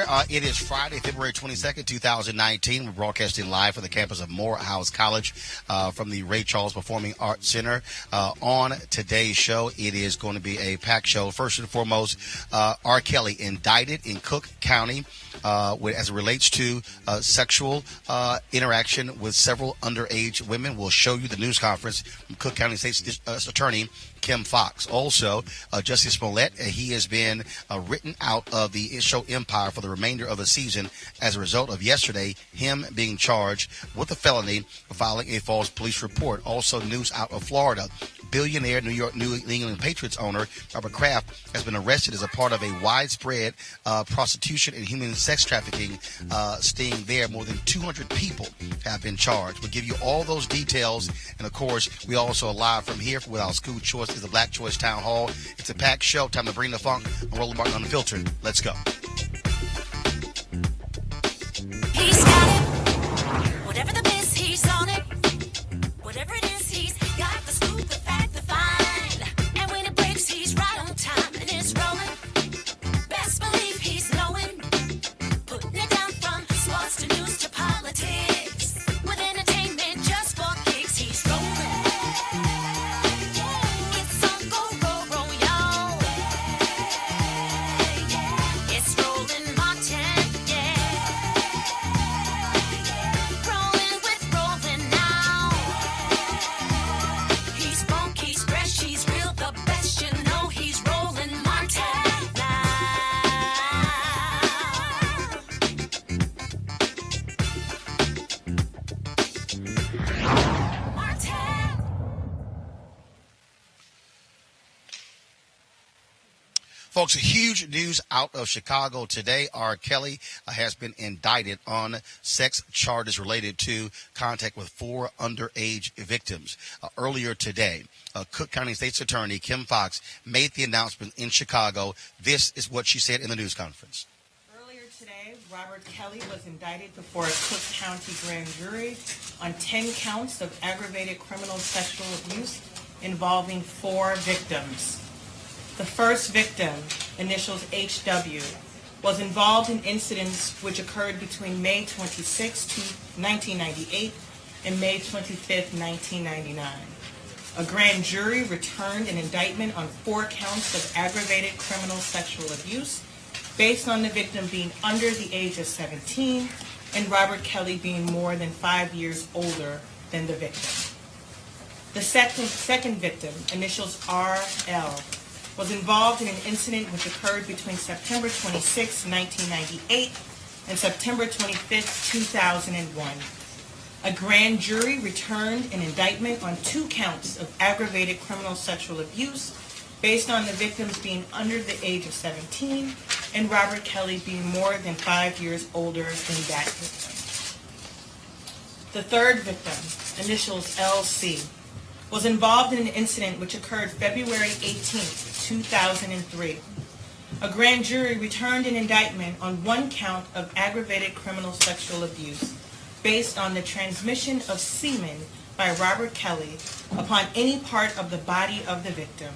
there. It is Friday, February 22nd, 2019. We're broadcasting live from the campus of Morehouse College from the Ray Charles Performing Arts Center. On today's show, it is going to be a packed show. First and foremost, R. Kelly indicted in Cook County as it relates to sexual interaction with several underage women. We'll show you the news conference from Cook County State's Attorney Kim Foxx. Also, Jussie Smollett, he has been written out of the show Empire for the remainder of the season as a result of yesterday him being charged with a felony for filing a false police report. Also, news out of Florida. Billionaire New England Patriots owner Robert Kraft has been arrested as a part of a widespread prostitution and human sex trafficking sting there. More than 200 people have been charged. We'll give you all those details. And, of course, we also are live from here with our school choice is the Black Choice Town Hall. It's a packed show. Time to bring the funk. I'm Roland Martin Unfiltered. Let's go. He's got it. Whatever the biz, he's on it. Whatever it is, he's got the scoop, the fact, the find. And when it breaks, he's right on time and it's rolling. Best believe he's knowing. Putting it down from sports to news to politics. With entertainment just for kicks, he's rolling. It's on go, roll, y'all. It's Roland Martin, rolling with Roland now. He's funk, he's fresh, he's real, the best, you know he's Roland Martin now. Martin. Folks, huge news out of Chicago today. R. Kelly has been indicted on sex charges related to contact with 4 underage victims. Earlier today, Cook County State's Attorney Kim Foxx made the announcement in Chicago. This is what she said in the news conference. Earlier today, Robert Kelly was indicted before a Cook County grand jury on 10 counts of aggravated criminal sexual abuse involving 4 victims. The first victim, initials HW, was involved in incidents which occurred between May 26, 1998 and May 25, 1999. A grand jury returned an indictment on 4 counts of aggravated criminal sexual abuse based on the victim being under the age of 17 and Robert Kelly being more than 5 years older than the victim. The second victim, initials RL, was involved in an incident which occurred between September 26, 1998 and September 25, 2001. A grand jury returned an indictment on 2 counts of aggravated criminal sexual abuse based on the victims being under the age of 17 and Robert Kelly being more than 5 years older than that victim. The third victim, initials LC, was involved in an incident which occurred February 18, 2003. A grand jury returned an indictment on 1 count of aggravated criminal sexual abuse based on the transmission of semen by Robert Kelly upon any part of the body of the victim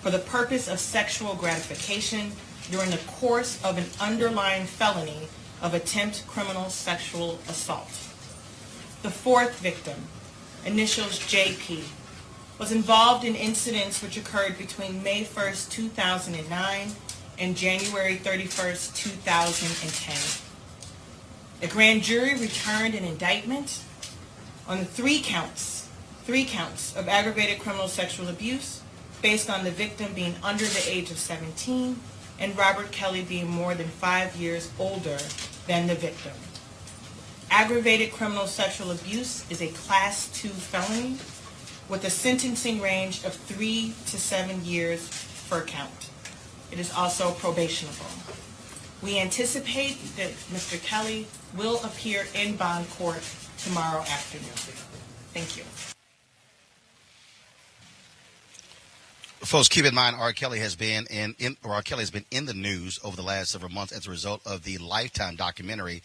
for the purpose of sexual gratification during the course of an underlying felony of attempt criminal sexual assault. The fourth victim, initials JP, was involved in incidents which occurred between May 1st, 2009 and January 31st, 2010. The grand jury returned an indictment on 3 counts of aggravated criminal sexual abuse based on the victim being under the age of 17 and Robert Kelly being more than 5 years older than the victim. Aggravated criminal sexual abuse is a Class 2 felony with a sentencing range of 3 to 7 years per count. It is also probationable. We anticipate that Mr. Kelly will appear in bond court tomorrow afternoon. Thank you. Folks, keep in mind, R. Kelly has been in the news over the last several months as a result of the Lifetime documentary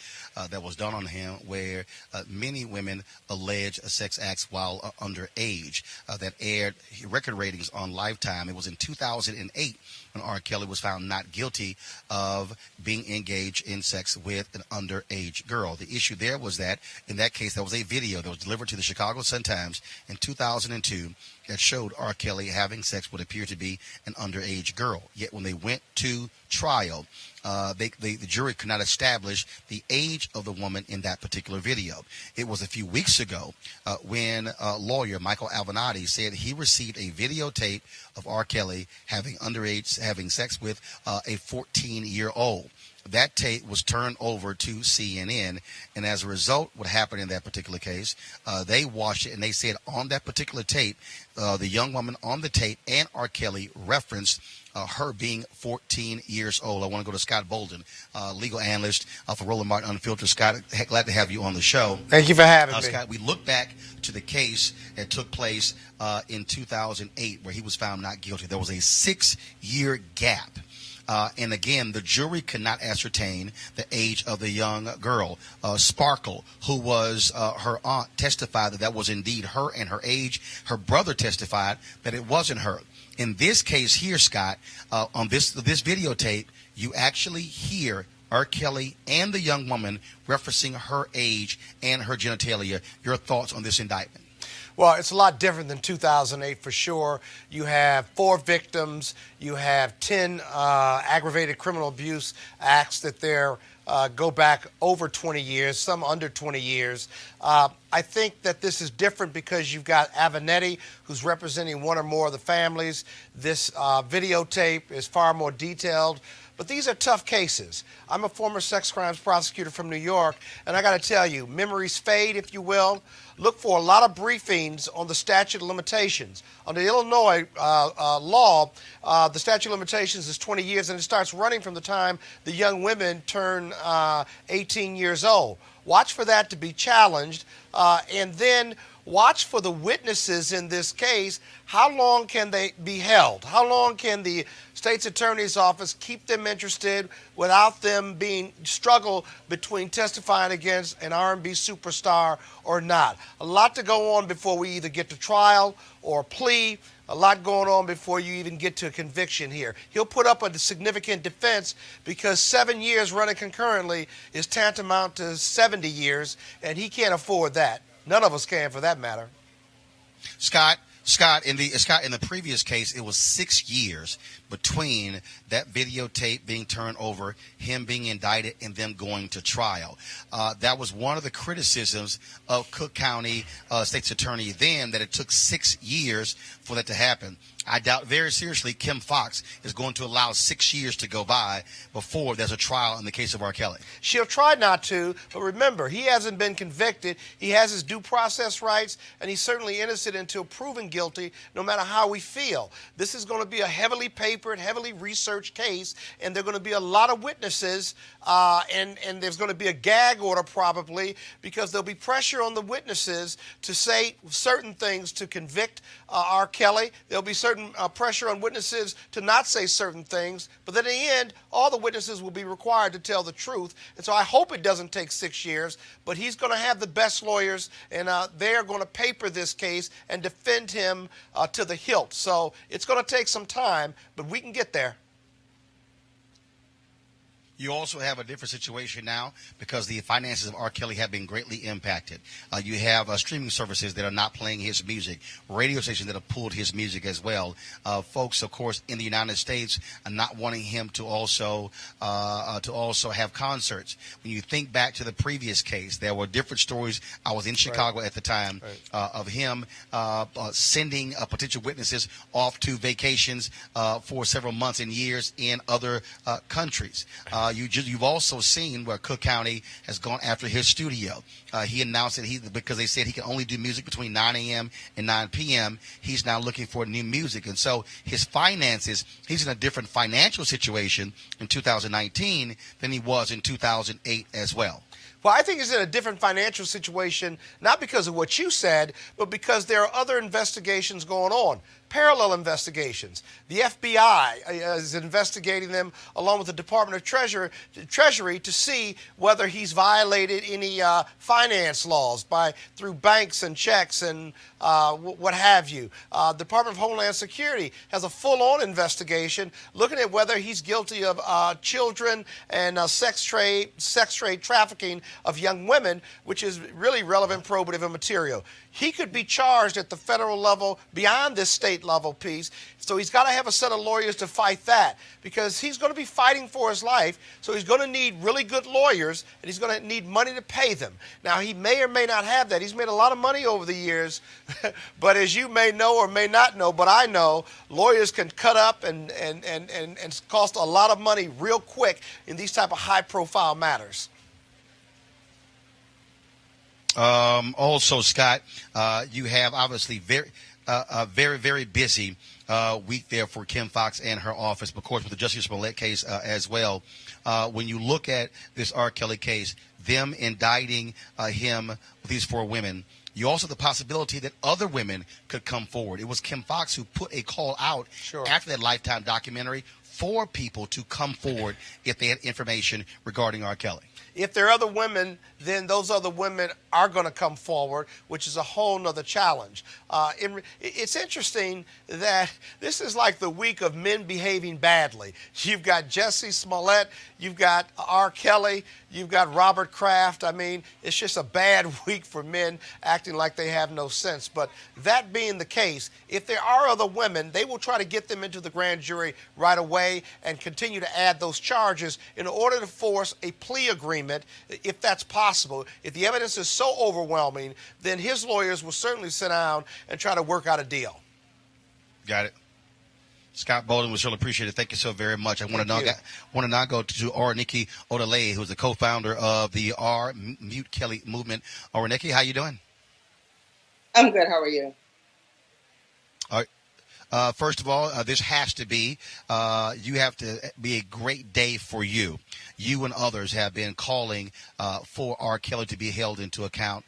that was done on him, where many women allege sex acts while underage. That aired record ratings on Lifetime. It was in 2008 when R. Kelly was found not guilty of being engaged in sex with an underage girl. The issue there was that, in that case, there was a video that was delivered to the Chicago Sun-Times in 2002 that showed R. Kelly having sex with what appeared to be an underage girl. Yet when they went to trial, the jury could not establish the age of the woman in that particular video. It was a few weeks ago when lawyer Michael Avenatti said he received a videotape of R. Kelly having sex with a 14-year-old. That tape was turned over to CNN, and as a result, what happened in that particular case, they watched it, and they said on that particular tape, the young woman on the tape and R. Kelly referenced her being 14 years old. I want to go to Scott Bolden, legal analyst for Roland Martin Unfiltered. Scott, glad to have you on the show. Thank you for having me. Scott, we look back to the case that took place in 2008 where he was found not guilty. There was a 6-year gap. And again, the jury could not ascertain the age of the young girl. Sparkle, who was her aunt, testified that that was indeed her and her age. Her brother testified that it wasn't her. In this case here, Scott, on this videotape, you actually hear R. Kelly and the young woman referencing her age and her genitalia. Your thoughts on this indictment? Well, it's a lot different than 2008 for sure. You have 4 victims. You have 10 aggravated criminal abuse acts that go back over 20 years, some under 20 years. I think that this is different because you've got Avenatti, who's representing one or more of the families. This videotape is far more detailed. But these are tough cases. I'm a former sex crimes prosecutor from New York, and I got to tell you, memories fade, if you will. Look for a lot of briefings on the statute of limitations. Under the Illinois law, the statute of limitations is 20 years, and it starts running from the time the young women turn 18 years old. Watch for that to be challenged, and then watch for the witnesses in this case. How long can they be held? How long can the state's attorney's office keep them interested without them being struggle between testifying against an R&B superstar or not? A lot to go on before we either get to trial or plea. A lot going on before you even get to a conviction here. He'll put up a significant defense because 7 years running concurrently is tantamount to 70 years, and he can't afford that. None of us can, for that matter. Scott, in the previous case, it was 6 years between that videotape being turned over, him being indicted, and them going to trial. That was one of the criticisms of Cook County State's Attorney then, that it took 6 years for that to happen. I doubt very seriously Kim Foxx is going to allow 6 years to go by before there's a trial in the case of R. Kelly. She'll try not to, but remember, he hasn't been convicted. He has his due process rights, and he's certainly innocent until proven guilty, no matter how we feel. This is going to be a heavily papered, heavily researched case, and there are going to be a lot of witnesses, and there's going to be a gag order probably, because there'll be pressure on the witnesses to say certain things to convict R. Kelly. There'll be certain pressure on witnesses to not say certain things, but then in the end, all the witnesses will be required to tell the truth. And so I hope it doesn't take 6 years, but he's going to have the best lawyers, and they're going to paper this case and defend him to the hilt. So it's going to take some time, but we can get there. You also have a different situation now because the finances of R. Kelly have been greatly impacted. You have streaming services that are not playing his music, radio stations that have pulled his music as well. Folks, of course, in the United States are not wanting him to also have concerts. When you think back to the previous case, there were different stories. I was in Chicago at the time of him sending potential witnesses off to vacations for several months and years in other countries. You've also seen where Cook County has gone after his studio. He announced that because they said he can only do music between 9 a.m. and 9 p.m., he's now looking for new music. And so his finances, he's in a different financial situation in 2019 than he was in 2008 as well. Well, I think he's in a different financial situation, not because of what you said, but because there are other investigations going on, parallel investigations. The FBI is investigating them along with the Department of Treasury to see whether he's violated any finance laws through banks and checks and what have you. Department of Homeland Security has a full-on investigation looking at whether he's guilty of children and sex trade trafficking of young women, which is really relevant, probative, and material. He could be charged at the federal level beyond this state level piece. So he's got to have a set of lawyers to fight that, because he's going to be fighting for his life. So he's going to need really good lawyers, and he's going to need money to pay them. Now, he may or may not have that. He's made a lot of money over the years. But as you may know or may not know, but I know, lawyers can cut up and cost a lot of money real quick in these type of high-profile matters. Also, Scott, you have obviously a very, very busy week there for Kim Foxx and her office, but of course with the Jussie Smollett case as well. When you look at this R. Kelly case, them indicting him with these 4 women, you also have the possibility that other women could come forward. It was Kim Foxx who put a call out after that Lifetime documentary for people to come forward if they had information regarding R. Kelly. If there are other women, then those other women are going to come forward, which is a whole nother challenge. It's interesting that this is like the week of men behaving badly. You've got Jussie Smollett, you've got R. Kelly, you've got Robert Kraft. I mean, it's just a bad week for men acting like they have no sense. But that being the case, if there are other women, they will try to get them into the grand jury right away and continue to add those charges in order to force a plea agreement, if that's possible. If the evidence is so overwhelming, then his lawyers will certainly sit down and try to work out a deal. Got it. Scott Bolden, we certainly appreciate it. Thank you so very much. I want to now go to R. Nikki Odele, who's the co-founder of the R. Mute Kelly movement. R. Nikki, how you doing? I'm good. How are you? All right. First of all, this has to be, you have to be a great day for you. You and others have been calling for R. Kelly to be held into account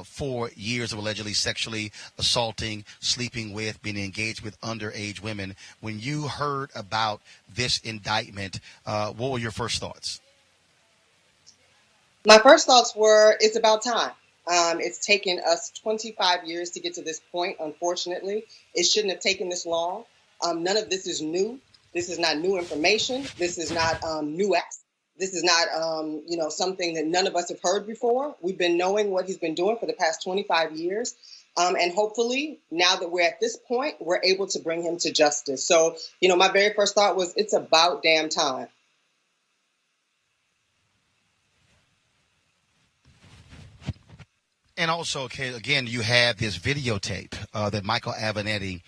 for years of allegedly sexually assaulting, sleeping with, being engaged with underage women. When you heard about this indictment, what were your first thoughts? My first thoughts were, it's about time. It's taken us 25 years to get to this point, unfortunately. It shouldn't have taken this long. None of this is new. This is not new information. This is not new acts. This is not, something that none of us have heard before. We've been knowing what he's been doing for the past 25 years. And hopefully, now that we're at this point, we're able to bring him to justice. So, my very first thought was, it's about damn time. And also, okay, again, you have this videotape that Michael Avenatti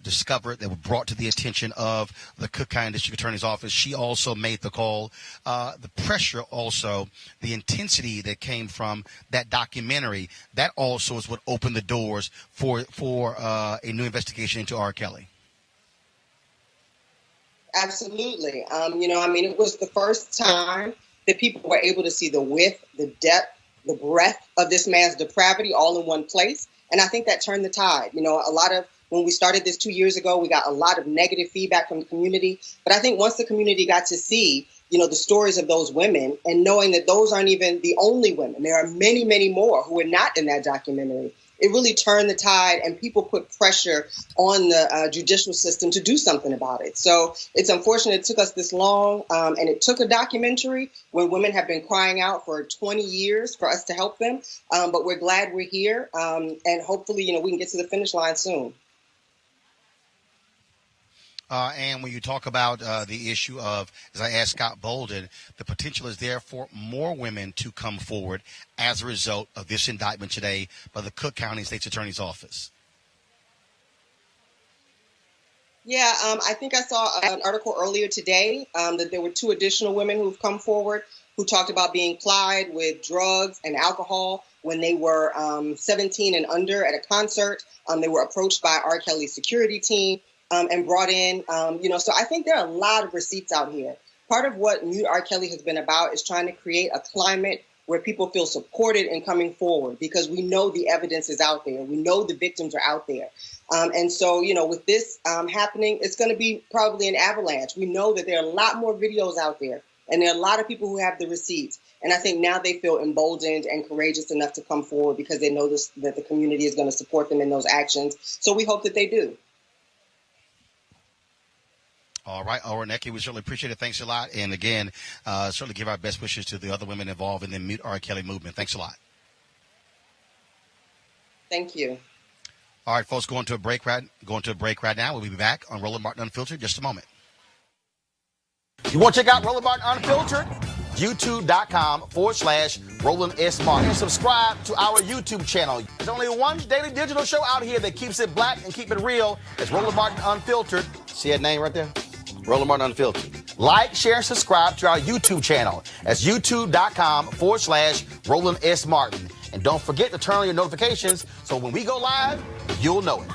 discovered that was brought to the attention of the Cook County District Attorney's Office. She also made the call. The pressure also, the intensity that came from that documentary, that also is what opened the doors for a new investigation into R. Kelly. Absolutely. It was the first time that people were able to see the width, the depth, the breadth of this man's depravity all in one place. And I think that turned the tide. When we started this 2 years ago, we got a lot of negative feedback from the community. But I think once the community got to see, the stories of those women, and knowing that those aren't even the only women, there are many, many more who were not in that documentary, it really turned the tide, and people put pressure on the judicial system to do something about it. So it's unfortunate it took us this long, and it took a documentary when women have been crying out for 20 years for us to help them. But we're glad we're here, and hopefully, we can get to the finish line soon. And when you talk about the issue of, as I asked Scott Bolden, the potential is there for more women to come forward as a result of this indictment today by the Cook County State's Attorney's Office. Yeah, I think I saw an article earlier today that there were 2 additional women who've come forward who talked about being plied with drugs and alcohol when they were 17 and under at a concert. They were approached by R. Kelly's security team. And brought in, so I think there are a lot of receipts out here. Part of what Mute R. Kelly has been about is trying to create a climate where people feel supported in coming forward, because we know the evidence is out there. We know the victims are out there. And so, with this happening, it's going to be probably an avalanche. We know that there are a lot more videos out there, and there are a lot of people who have the receipts. And I think now they feel emboldened and courageous enough to come forward because they know that the community is going to support them in those actions. So we hope that they do. All right, Oroneki, we certainly appreciate it. Thanks a lot. And again, certainly give our best wishes to the other women involved in the Mute R. Kelly movement. Thanks a lot. Thank you. All right, folks, going to a break right now. We'll be back on Roland Martin Unfiltered in just a moment. You want to check out Roland Martin Unfiltered? YouTube.com/Roland S. Martin. And subscribe to our YouTube channel. There's only one daily digital show out here that keeps it black and keep it real. It's Roland Martin Unfiltered. See that name right there? Roland Martin Unfiltered. Like, share, and subscribe to our YouTube channel. That's YouTube.com/Roland S. Martin. And don't forget to turn on your notifications so when we go live, you'll know it.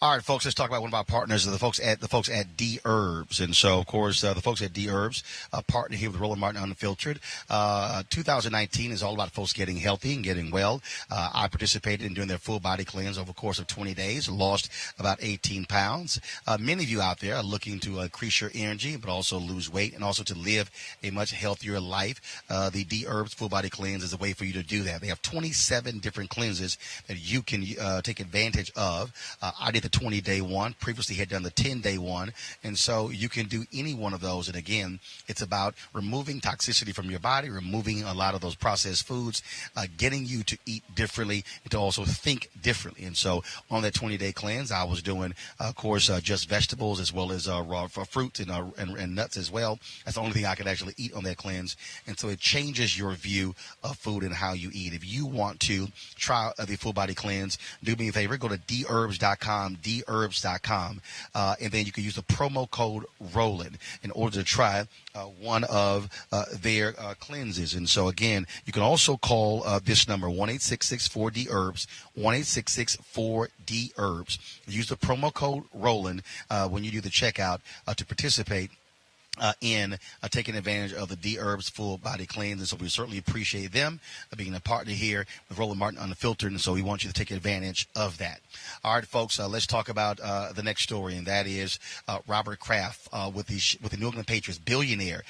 All right, folks, let's talk about one of our partners, the folks at D Herbs. And so, of course, the folks at D Herbs partner here with Roland Martin Unfiltered. 2019 is all about folks getting healthy and getting well. I participated in doing their full body cleanse over the course of 20 days, lost about 18 pounds. Many of you out there are looking to increase your energy, but also lose weight and also to live a much healthier life. The D Herbs full body cleanse is a way for you to do that. They have 27 different cleanses that you can take advantage of. I did the 20-day one. Previously had done the 10-day one. And so you can do any one of those. And again, it's about removing toxicity from your body, removing a lot of those processed foods, getting you to eat differently and to also think differently. And so on that 20-day cleanse, I was doing, of course, just vegetables as well as raw fruits and nuts as well. That's the only thing I could actually eat on that cleanse. And so it changes your view of food and how you eat. If you want to try the full body cleanse, do me a favor, go to dherbs.com, dherbs.com, and then you can use the promo code Roland in order to try one of their cleanses. And so again, you can also call this number 1-866-4DHERBS, 1-866-4DHERBS. Use the promo code Roland when you do the checkout to participate in taking advantage of the D Herbs full body cleanse. And so we certainly appreciate them being a partner here with Roland Martin Unfiltered. And so we want you to take advantage of that. All right, folks, let's talk about the next story, and that is Robert Kraft with the New England Patriots, billionaire.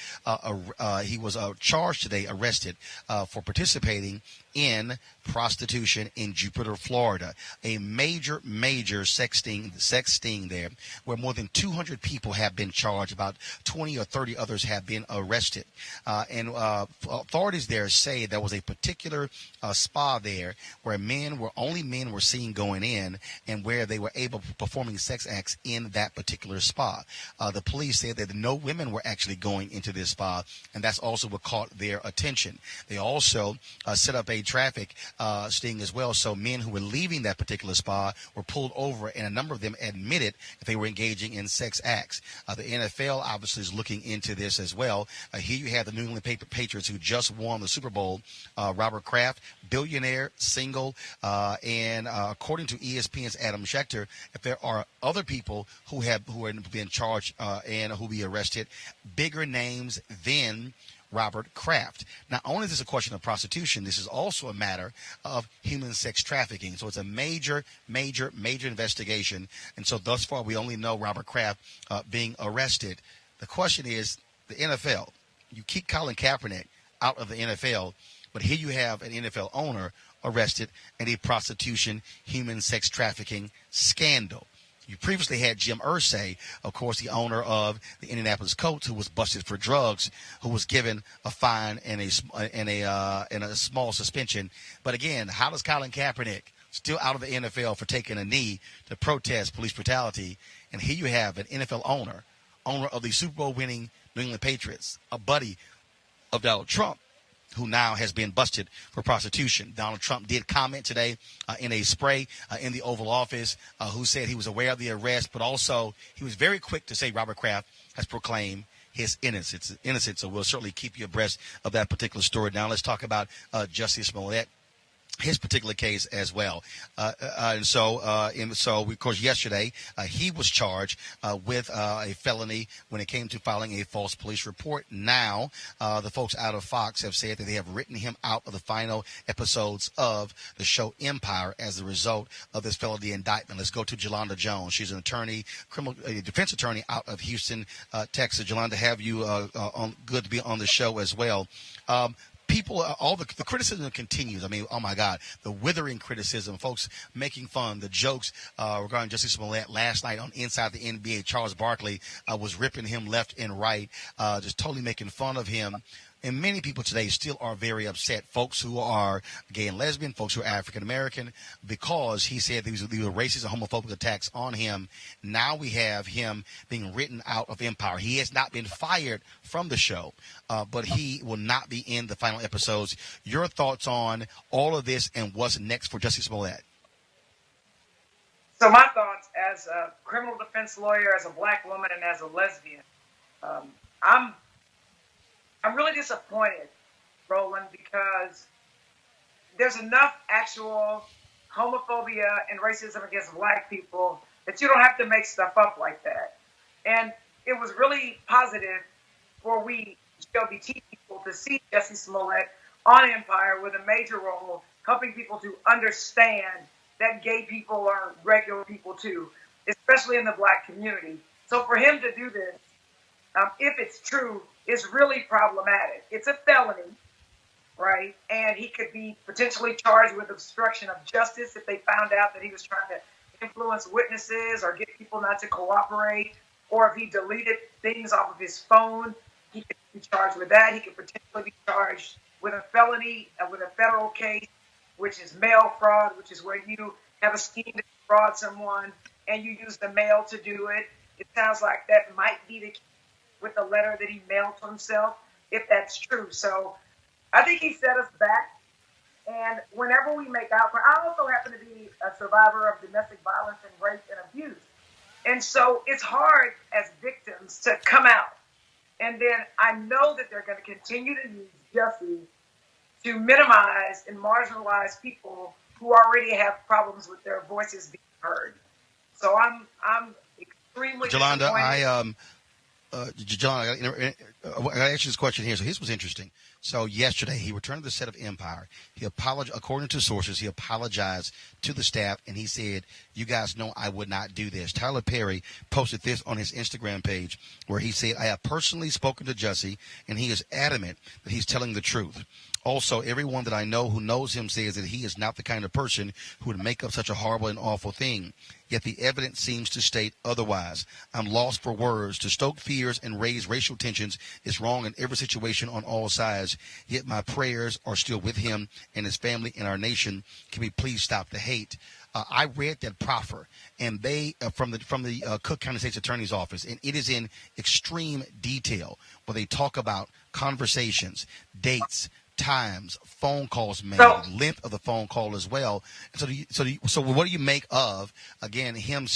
He was charged today, arrested for participating in prostitution in Jupiter, Florida, a major sex sting there, where more than 200 people have been charged. About 20 or 30 others have been arrested. And authorities there say there was a particular spa there where only men were seen going in, and where they were performing sex acts in that particular spa. The police said that no women were actually going into this spa, and that's also what caught their attention. They also set up a traffic sting as well. So men who were leaving that particular spa were pulled over, and a number of them admitted that they were engaging in sex acts. The NFL obviously is looking into this as well. Here you have the New England Patriots, who just won the Super Bowl. Robert Kraft, billionaire, single, and according to ESPN's Adam Schefter, if there are other people who are being charged and who will be arrested, bigger names than Robert Kraft. Not only is this a question of prostitution, this is also a matter of human sex trafficking. So it's a major investigation. And so thus far, we only know Robert Kraft being arrested. The question is, the NFL, you keep Colin Kaepernick out of the NFL, but here you have an NFL owner arrested in a prostitution, human sex trafficking scandal. You previously had Jim Irsay, of course, the owner of the Indianapolis Colts, who was busted for drugs, who was given a fine and a small suspension. But again, how does Colin Kaepernick, still out of the NFL for taking a knee to protest police brutality, and here you have an NFL owner of the Super Bowl winning New England Patriots, a buddy of Donald Trump, who now has been busted for prostitution. Donald Trump did comment today in a spray in the Oval Office, who said he was aware of the arrest, but also he was very quick to say Robert Kraft has proclaimed his innocence. So we'll certainly keep you abreast of that particular story. Now let's talk about Jussie Smollett. his particular case as well. And so, of course, yesterday he was charged with a felony when it came to filing a false police report. Now, the folks out of Fox have said that they have written him out of the final episodes of the show Empire as a result of this felony indictment. Let's go to Jolanda Jones. She's an attorney, a defense attorney out of Houston, Texas. Jolanda, have you good to be on the show as well. People, all the criticism continues. I mean, oh my God, the withering criticism, folks making fun, the jokes regarding Jussie Smollett last night on Inside the NBA. Charles Barkley was ripping him left and right, just totally making fun of him. And many people today still are very upset, folks who are gay and lesbian, folks who are African-American, because he said these were racist and homophobic attacks on him. Now we have him being written out of Empire. He has not been fired from the show, but he will not be in the final episodes. Your thoughts on all of this and what's next for Jussie Smollett? So my thoughts as a criminal defense lawyer, as a black woman, and as a lesbian, I'm really disappointed, Roland, because there's enough actual homophobia and racism against black people that you don't have to make stuff up like that. And it was really positive for we LGBT people to see Jussie Smollett on Empire with a major role, helping people to understand that gay people are regular people too, especially in the black community. So for him to do this, if it's true, is really problematic. It's a felony, right? And he could be potentially charged with obstruction of justice if they found out that he was trying to influence witnesses or get people not to cooperate, or if he deleted things off of his phone, he could be charged with that. He could potentially be charged with a felony, with a federal case, which is mail fraud, which is where you have a scheme to fraud someone and you use the mail to do it. It sounds like that might be the case with the letter that he mailed to himself, if that's true. So I think he set us back. And whenever we make outcry, I also happen to be a survivor of domestic violence and rape and abuse. And so it's hard as victims to come out. And then I know that they're going to continue to use Jussie to minimize and marginalize people who already have problems with their voices being heard. So I'm extremely Jolanda, John, I got to ask you this question here. So this was interesting. So yesterday, he returned to the set of Empire. He apologized, according to sources, he apologized to the staff, and he said, you guys know I would not do this. Tyler Perry posted this on his Instagram page where he said, I have personally spoken to Jussie, and he is adamant that he's telling the truth. Also, everyone that I know who knows him says that he is not the kind of person who would make up such a horrible and awful thing. Yet the evidence seems to state otherwise. I'm lost for words. To stoke fears and raise racial tensions is wrong in every situation on all sides. Yet my prayers are still with him and his family and our nation. Can we please stop the hate? I read that proffer, and they from the Cook County State's Attorney's Office, and it is in extreme detail where they talk about conversations, dates, times, phone calls made, length of the phone call as well. So what do you make of, again, him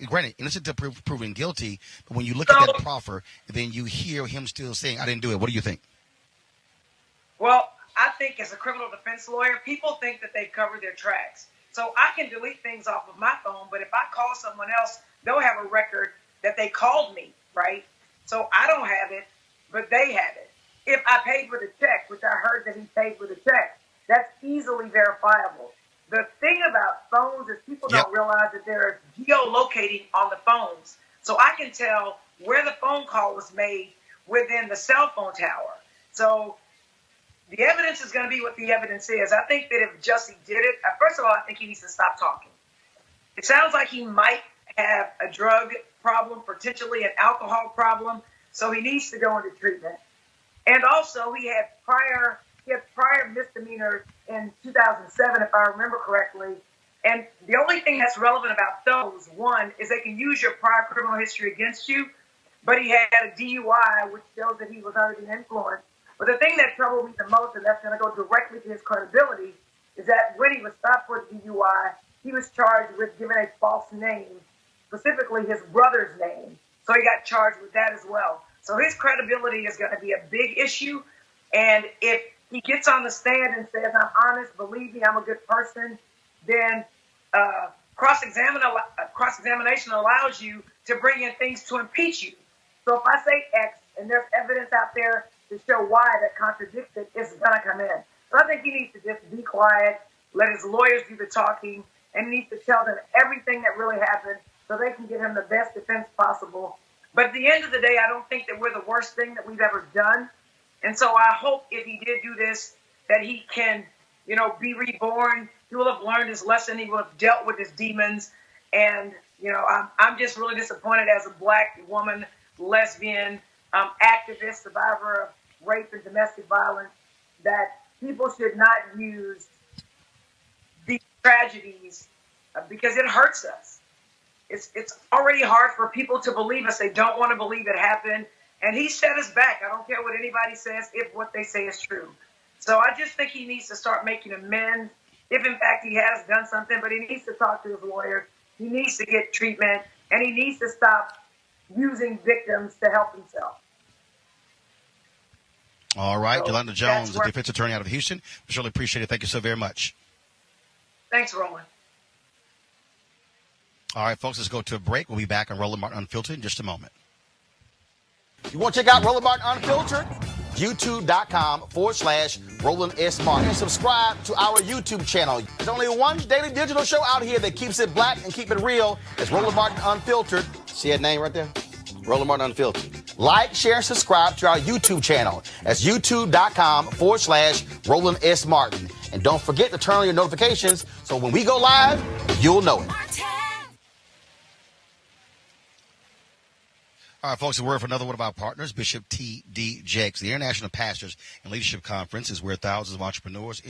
granted innocent to proven guilty, but when you look at that proffer, then you hear him still saying, I didn't do it. What do you think? Well, I think as a criminal defense lawyer, people think that they've covered their tracks. So I can delete things off of my phone, but if I call someone else, they'll have a record that they called me, right? So I don't have it, but they have it. If I paid with a check, which I heard that he paid with a check, that's easily verifiable. The thing about phones is people don't realize that there is geolocating on the phones. So I can tell where the phone call was made within the cell phone tower. So the evidence is going to be what the evidence is. I think that if Jussie did it, first of all, I think he needs to stop talking. It sounds like he might have a drug problem, potentially an alcohol problem, so he needs to go into treatment. And also, he had prior misdemeanors in 2007, if I remember correctly. And the only thing that's relevant about those, one, is they can use your prior criminal history against you, but he had a DUI, which shows that he was under the influence. But the thing that troubled me the most, and that's going to go directly to his credibility, is that when he was stopped for DUI, he was charged with giving a false name, specifically his brother's name. So he got charged with that as well. So his credibility is going to be a big issue. And if he gets on the stand and says, I'm honest, believe me, I'm a good person, then cross-examination allows you to bring in things to impeach you. So if I say X and there's evidence out there to show Y that contradicts it, it's going to come in. So I think he needs to just be quiet, let his lawyers do the talking, and he needs to tell them everything that really happened so they can give him the best defense possible. But at the end of the day, I don't think that we're the worst thing that we've ever done. And so I hope if he did do this, that he can, be reborn. He will have learned his lesson. He will have dealt with his demons. And, I'm just really disappointed as a Black woman, lesbian, activist, survivor of rape and domestic violence, that people should not use these tragedies because it hurts us. It's already hard for people to believe us. They don't want to believe it happened. And he set us back. I don't care what anybody says if what they say is true. So I just think he needs to start making amends if, in fact, he has done something. But he needs to talk to his lawyer. He needs to get treatment. And he needs to stop using victims to help himself. All right. So Yolanda Jones, the defense attorney out of Houston. We surely appreciate it. Thank you so very much. Thanks, Roland. All right, folks, let's go to a break. We'll be back on Roland Martin Unfiltered in just a moment. You want to check out Roland Martin Unfiltered? YouTube.com/Roland S. Martin. And subscribe to our YouTube channel. There's only one daily digital show out here that keeps it black and keep it real. It's Roland Martin Unfiltered. See that name right there? Roland Martin Unfiltered. Like, share, and subscribe to our YouTube channel. That's YouTube.com/Roland S. Martin. And don't forget to turn on your notifications so when we go live, you'll know it. All right, folks, a word for another one of our partners, Bishop T.D. Jakes. The International Pastors and Leadership Conference is where thousands of entrepreneurs,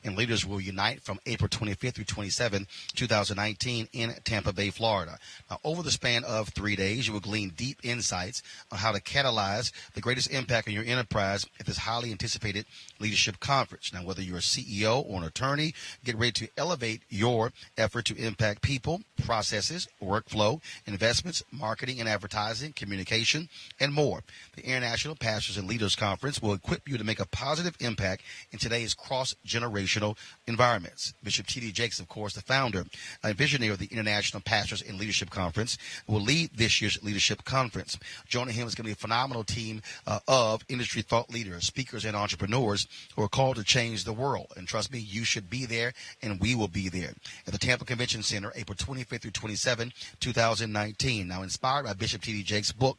and leaders will unite from April 25th through 27, 2019 in Tampa Bay, Florida. Now, over the span of 3 days, you will glean deep insights on how to catalyze the greatest impact on your enterprise at this highly anticipated leadership conference. Now, whether you're a CEO or an attorney, get ready to elevate your effort to impact people, processes, workflow, investments, marketing and advertising, communication, and more. The International Pastors and Leaders Conference will equip you to make a positive impact in today's cross-generational environments. Bishop T.D. Jakes, of course, the founder and visionary of the International Pastors and Leadership Conference, will lead this year's leadership conference. Joining him is going to be a phenomenal team of industry thought leaders, speakers, and entrepreneurs who are called to change the world. And trust me, you should be there, and we will be there at the Tampa Convention Center, April 25th through 27, 2019. Now, inspired by Bishop T.D. Jakes' book,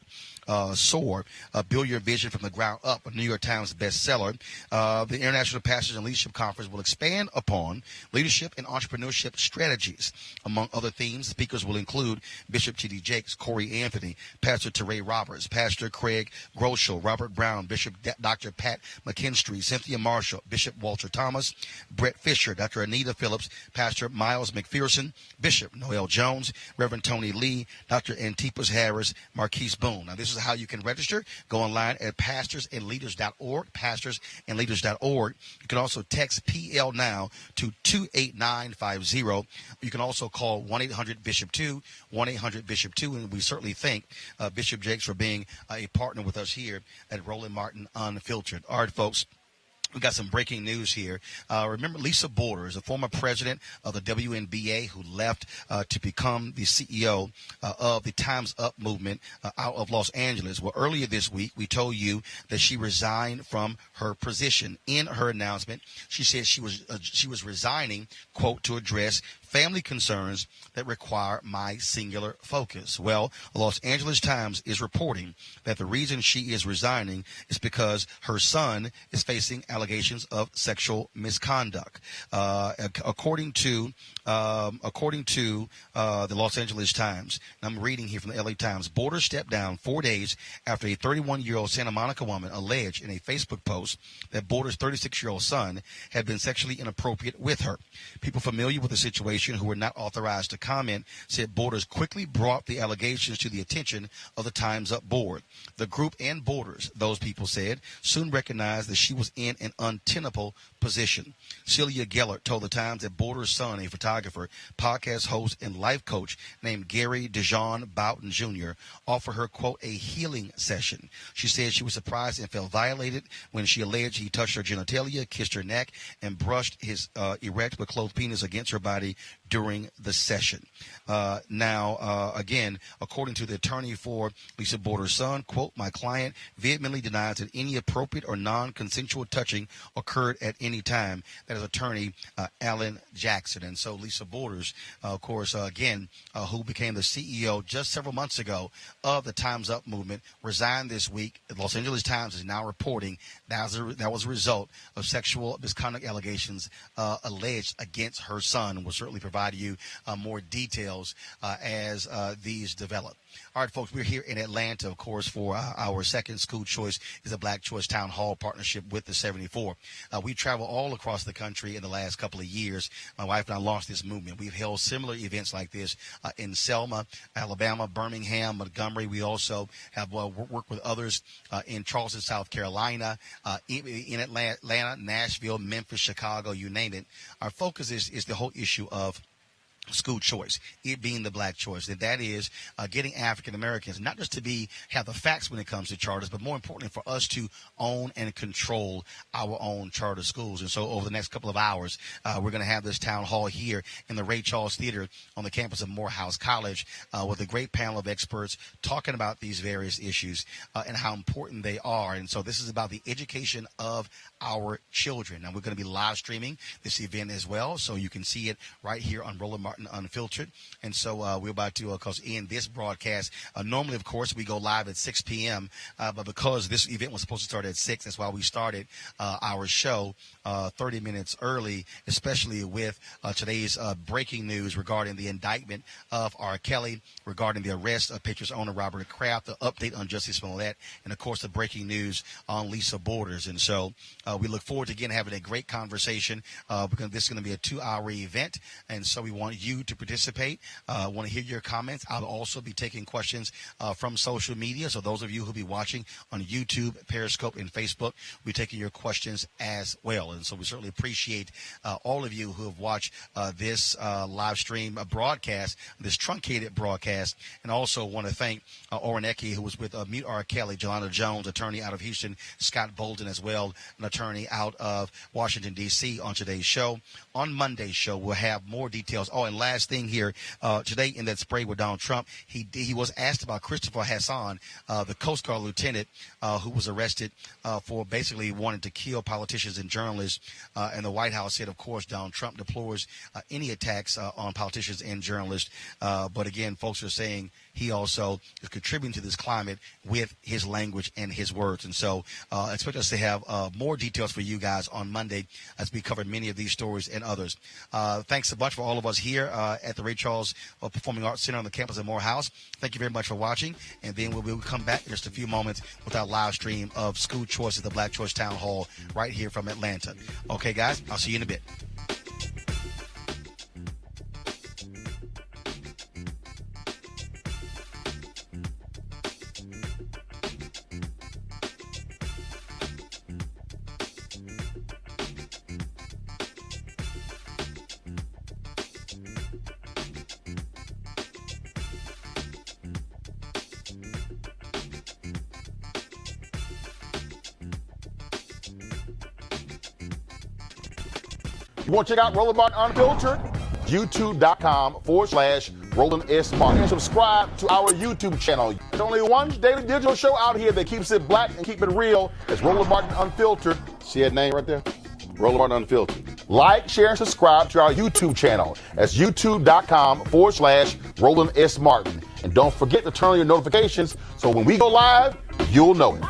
Soar, Build Your Vision from the Ground Up, a New York Times bestseller, the International Pastors and Leadership Conference will expand upon leadership and entrepreneurship strategies. Among other themes, speakers will include Bishop T.D. Jakes, Corey Anthony, Pastor Teray Roberts, Pastor Craig Groeschel, Robert Brown, Bishop Dr. Pat McKinstry, Cynthia Marshall, Bishop Walter Thomas, Brett Fisher, Dr. Anita Phillips, Pastor Miles McPherson, Bishop Noel Jones, Reverend Tony Lee, Dr. Antipas Harris, Marquise Boone. Now, this is how you can register. Go online at pastorsandleaders.org, pastorsandleaders.org. You can also text PL now to 28950. You can also call 1-800-BISHOP-2, 1-800-BISHOP-2, and we certainly thank Bishop Jakes for being a partner with us here at Roland Martin Unfiltered. All right, folks. We got some breaking news here. Remember Lisa Borders, a former president of the WNBA who left to become the CEO of the Time's Up movement out of Los Angeles. Well, earlier this week, we told you that she resigned from her position. In her announcement, she said she was resigning, quote, to address family concerns that require my singular focus. Well, Los Angeles Times is reporting that the reason she is resigning is because her son is facing allegations of sexual misconduct. According to the Los Angeles Times, and I'm reading here from the LA Times, Borders stepped down 4 days after a 31-year-old Santa Monica woman alleged in a Facebook post that Borders' 36-year-old son had been sexually inappropriate with her. People familiar with the situation who were not authorized to comment said Borders quickly brought the allegations to the attention of the Time's Up board. The group and Borders, those people said, soon recognized that she was in an an untenable position. Celia Gellert told the Times that Borders' son, a photographer, podcast host, and life coach named Gary DeJean Boughton Jr., offered her, quote, a healing session. She said she was surprised and felt violated when she alleged he touched her genitalia, kissed her neck, and brushed his erect but clothed penis against her body during the session. Again, according to the attorney for Lisa Borders' son, quote, my client vehemently denies that any appropriate or non-consensual touching occurred at any time. That is attorney Alan Jackson. And so Lisa Borders, of course, who became the CEO just several months ago of the Time's Up movement, resigned this week. The Los Angeles Times is now reporting that was a result of sexual misconduct allegations alleged against her son. We'll certainly provide you more details as these develop. All right, folks, we're here in Atlanta, of course, for our second school choice is a Black Choice Town Hall partnership with the 74. We travel all across the country in the last couple of years. My wife and I launched this movement. We've held similar events like this in Selma, Alabama, Birmingham, Montgomery. We also have worked with others in Charleston, South Carolina, in Atlanta, Nashville, Memphis, Chicago, you name it. Our focus is the whole issue of school choice, it being the Black choice, and that is getting African Americans not just to have the facts when it comes to charters, but more importantly for us to own and control our own charter schools. And so over the next couple of hours, we're going to have this town hall here in the Ray Charles Theater on the campus of Morehouse College with a great panel of experts talking about these various issues and how important they are. And so this is about the education of our children. Now we're going to be live streaming this event as well, so you can see it right here on Roland Martin Unfiltered. And so we're about to end this broadcast. Normally, of course, we go live at 6 p.m., but because this event was supposed to start at 6, that's why we started our show 30 minutes early, especially with today's breaking news regarding the indictment of R. Kelly, regarding the arrest of Patriots owner Robert Kraft, the update on Jussie Smollett, and, of course, the breaking news on Lisa Borders. And so we look forward to, again, having a great conversation because this is going to be a 2-hour event, and so we want you to participate. Want to hear your comments. I'll also be taking questions from social media, so those of you who will be watching on YouTube, Periscope, and Facebook, we'll be taking your questions as well. And so we certainly appreciate all of you who have watched this live stream broadcast, this truncated broadcast, and also want to thank Orrin Ecke, who was with Mute R. Kelly, Jelana Jones, attorney out of Houston, Scott Bolden as well, an attorney out of Washington, D.C. on today's show. On Monday's show, we'll have more details. Oh, and last thing here, today in that spray with Donald Trump, he was asked about Christopher Hassan, the Coast Guard lieutenant who was arrested for basically wanting to kill politicians and journalists. And the White House said, of course, Donald Trump deplores any attacks on politicians and journalists. But again, folks are saying he also is contributing to this climate with his language and his words. And so expect us to have more details for you guys on Monday as we cover many of these stories and others. Thanks so much for all of us here at the Ray Charles Performing Arts Center on the campus of Morehouse. Thank you very much for watching. And then we'll come back in just a few moments with our live stream of School Choice at the Black Choice Town Hall right here from Atlanta. Okay, guys, I'll see you in a bit. You want to check out Roland Martin Unfiltered? YouTube.com/Roland S. Martin. And subscribe to our YouTube channel. There's only one daily digital show out here that keeps it black and keep it real. It's Roland Martin Unfiltered. See that name right there? Roland Martin Unfiltered. Like, share, and subscribe to our YouTube channel. That's YouTube.com/Roland S. Martin. And don't forget to turn on your notifications so when we go live, you'll know it.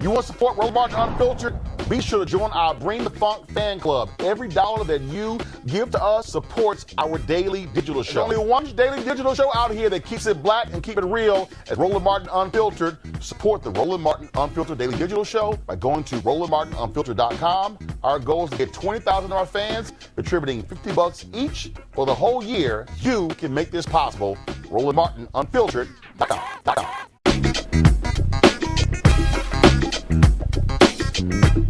You want to support Roland Martin Unfiltered? Be sure to join our Bring the Funk fan club. Every dollar that you give to us supports our daily digital show. There's only one daily digital show out here that keeps it black and keep it real at Roland Martin Unfiltered. Support the Roland Martin Unfiltered daily digital show by going to RolandMartinUnfiltered.com. Our goal is to get 20,000 of our fans contributing $50 each for the whole year. You can make this possible. RolandMartinUnfiltered.com.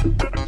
Martin.